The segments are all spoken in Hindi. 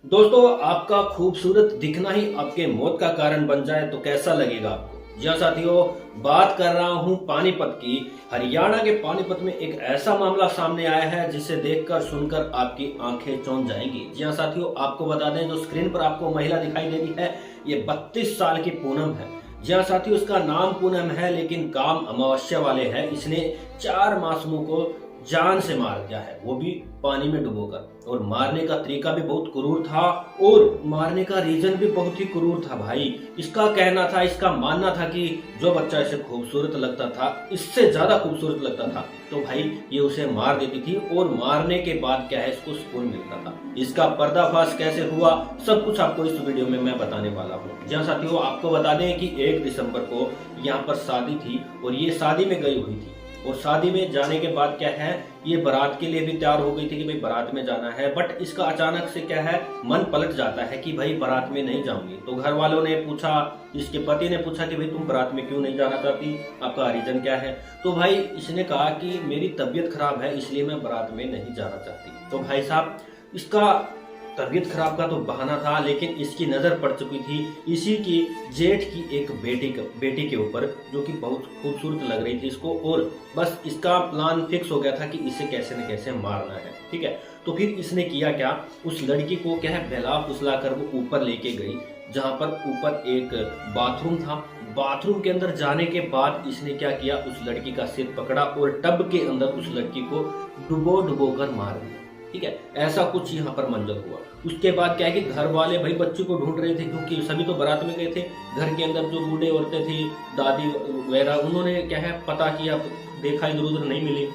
दोस्तों, आपका खूबसूरत दिखना ही आपके मौत का कारण बन जाए तो कैसा लगेगा आपको। जी हाँ साथियों, बात कर रहा हूँ पानीपत की। हरियाणा के पानीपत में एक ऐसा मामला सामने आया है जिसे देखकर सुनकर आपकी आंखें चौंक जाएंगी। जी हाँ साथियों, आपको बता दें, जो स्क्रीन पर आपको महिला दिखाई दे रही है, ये 32 साल की पूनम है। जी हाँ साथियों, इसका नाम पूनम है लेकिन काम अमावस्या वाले है। इसने 4 मासूमों को जान से मार दिया है, वो भी पानी में डुबोकर। और मारने का तरीका भी बहुत क्रूर था और मारने का रीजन भी बहुत ही क्रूर था भाई। इसका कहना था, इसका मानना था कि जो बच्चा इसे खूबसूरत लगता था, इससे ज्यादा खूबसूरत लगता था, तो भाई ये उसे मार देती थी और मारने के बाद क्या है, इसको सुकून मिलता था। इसका पर्दाफाश कैसे हुआ, सब कुछ आपको इस वीडियो में मैं बताने वाला हूँ। जहाँ साथियों, आपको बता दें कि 1 दिसंबर को यहाँ पर शादी थी और ये शादी में गई हुई थी। और शादी में जाने के बाद क्या है, ये बारात के लिए भी तैयार हो गई थी कि भाई बारात में जाना है। बट इसका अचानक से क्या है, मन पलट जाता है कि भाई बारात में नहीं जाऊंगी। तो घर वालों ने पूछा, इसके पति ने पूछा कि भाई तुम बारात में क्यों नहीं जाना चाहती, आपका रीजन क्या है। तो भाई इसने कहा कि मेरी तबीयत खराब है, इसलिए मैं बारात में नहीं जाना चाहती। तो भाई साहब, इसका तबीयत खराब का तो बहाना था, लेकिन इसकी नजर पड़ चुकी थी इसी की जेठ की एक बेटी के ऊपर, जो कि बहुत खूबसूरत लग रही थी इसको। और बस इसका प्लान फिक्स हो गया था कि इसे कैसे न कैसे मारना है। ठीक है, तो फिर इसने किया क्या, उस लड़की को क्या है, बहला फुसला कर वो ऊपर लेके गई, जहां पर ऊपर एक बाथरूम था। बाथरूम के अंदर जाने के बाद इसने क्या किया, उस लड़की का सिर पकड़ा और टब के अंदर उस लड़की को डुबो डुबो कर मार दिया। ठीक है, ऐसा कुछ यहाँ पर मंजर हुआ। उसके बाद क्या है कि घर वाले भाई बच्चे को ढूंढ रहे थे, क्योंकि सभी तो बारात में गए थे। घर के अंदर जो बूढ़े औरतें थी, दादी वगैरह, उन्होंने क्या है पता किया, देखा, इधर उधर नहीं मिली।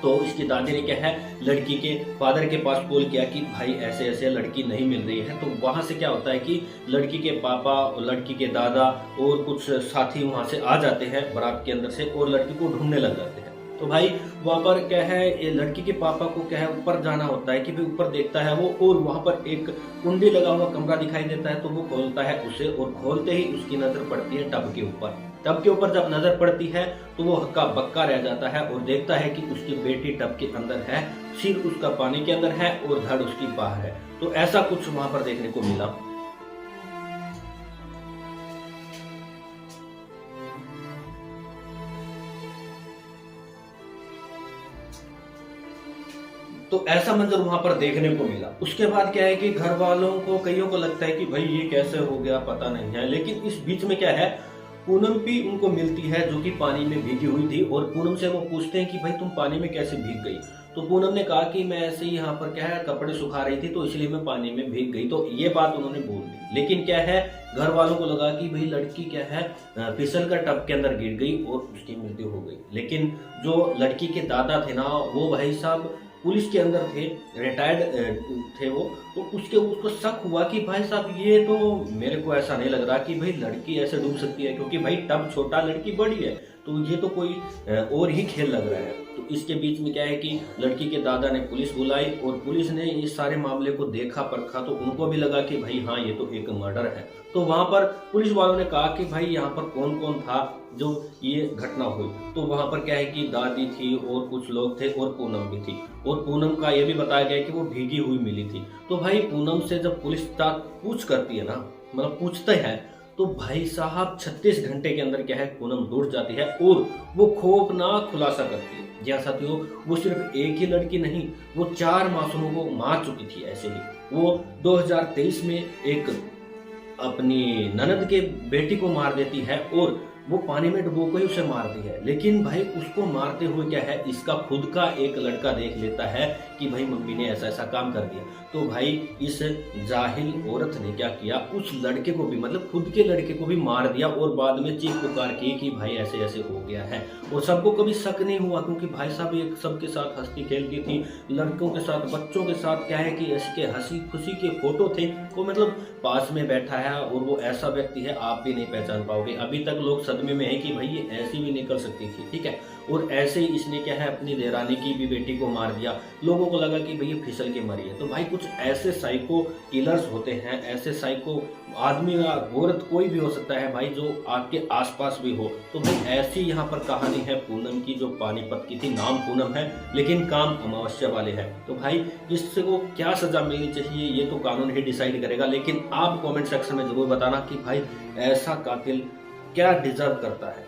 तो इसकी दादी ने क्या है, लड़की के फादर के पास कॉल किया कि भाई ऐसे ऐसे लड़की नहीं मिल रही है। तो वहां से क्या होता है कि लड़की के पापा और लड़की के दादा और कुछ साथी वहां से आ जाते हैं बारात के अंदर से और लड़की को ढूंढने लग जाते हैं। तो भाई वहां पर क्या है, ये लड़की के पापा को क्या है, ऊपर जाना होता है कि भाई ऊपर देखता है वो, और वहां पर एक कुंडी लगा हुआ कमरा दिखाई देता है। तो वो खोलता है उसे, और खोलते ही उसकी नजर पड़ती है टब के ऊपर। टब के ऊपर जब नजर पड़ती है तो वो हक्का बक्का रह जाता है और देखता है कि उसकी बेटी टब के अंदर है, सिर उसका पानी के अंदर है और धड़ उसकी बाहर है। तो ऐसा कुछ वहां पर देखने को मिला। तो ऐसा मंजर वहां पर देखने को मिला। उसके बाद क्या है कि घर वालों को, कईयों को लगता है कि भाई ये कैसे हो गया, पता नहीं है। लेकिन इस बीच में क्या है, पूनम भी उनको मिलती है, जो कि पानी में भीगी हुई थी। और पूनम से वो पूछते हैं कि भाई तुम पानी में कैसे भीग गई। तो पूनम ने कहा कि मैं ऐसे ही यहाँ पर क्या है, कपड़े सुखा रही थी, तो इसलिए मैं पानी में भीग गई। तो ये बात उन्होंने बोल दी। लेकिन क्या है, घर वालों को लगा कि भाई लड़की क्या है, फिसल कर टब के अंदर गिर गई और उसकी मृत्यु हो गई। लेकिन जो लड़की के दादा थे ना, वो भाई साहब पुलिस के अंदर थे, रिटायर्ड थे वो। तो उसको शक हुआ कि भाई साहब ये तो, मेरे को ऐसा नहीं लग रहा कि भाई लड़की ऐसे डूब सकती है, क्योंकि भाई टब छोटा, लड़की बड़ी है, तो ये तो कोई और ही खेल लग रहा है। तो इसके बीच में क्या है कि लड़की के दादा ने पुलिस बुलाई और पुलिस ने इस सारे मामले को देखा परखा, तो उनको भी लगा कि भाई हाँ, ये तो एक मर्डर है। तो वहां पर पुलिस वालों ने कहा कि भाई यहाँ पर कौन कौन था जो ये घटना हुई। तो वहां पर क्या है कि दादी थी और कुछ लोग थे और पूनम भी थी। और पूनम का ये भी बताया गया कि वो भीगी हुई मिली थी। तो भाई पूनम से जब पुलिस पूछ करती है ना, मतलब पूछते हैं, तो भाई साहब 36 घंटे के अंदर क्या है, पूनम लौट जाती है और वो खौफनाक खुलासा करती है। जी हाँ साथियों, वो सिर्फ एक ही लड़की नहीं, वो 4 मासूमों को मार चुकी थी। ऐसे ही वो 2023 में एक अपनी ननद के बेटी को मार देती है और वो पानी में डुबो कर ही उसे मारती है। लेकिन भाई उसको मारते हुए क्या है, इसका खुद का एक लड़का देख लेता है कि भाई मम्मी ने ऐसा ऐसा काम कर दिया। तो भाई इस जाहिल औरत ने क्या किया, उस लड़के को भी, मतलब खुद के लड़के को भी मार दिया और बाद में चीख पुकार की कि भाई ऐसे ऐसे हो गया है। और सबको कभी शक नहीं हुआ, क्योंकि भाई साहब एक सबके साथ हंसती खेलती थी, लड़कों के साथ, बच्चों के साथ। क्या है कि ऐसे के हंसी खुशी के फोटो थे, वो मतलब पास में बैठा है और वो ऐसा व्यक्ति है आप भी नहीं पहचान पाओगे। अभी तक लोग सदमे में है कि भाई ये ऐसी भी निकल सकती थी। ठीक है, और ऐसे ही इसने क्या है अपनी देरानी की भी बेटी को मार दिया। लोगों को लगा कि भई ये फिसल के मरी है। तो भाई कुछ ऐसे साइको किलर्स होते हैं, ऐसे साइको आदमी या औरत कोई भी हो सकता है भाई जो आपके आसपास भी हो। तो भाई ऐसी यहाँ पर कहानी है पूनम की जो पानीपत की थी। नाम पूनम है लेकिन काम अमावस्या वाले हैं। तो भाई इसको क्या सजा मिलनी चाहिए ये तो कानून ही डिसाइड करेगा, लेकिन आप कमेंट सेक्शन में जरूर बताना कि भाई ऐसा कातिल क्या डिजर्व करता है।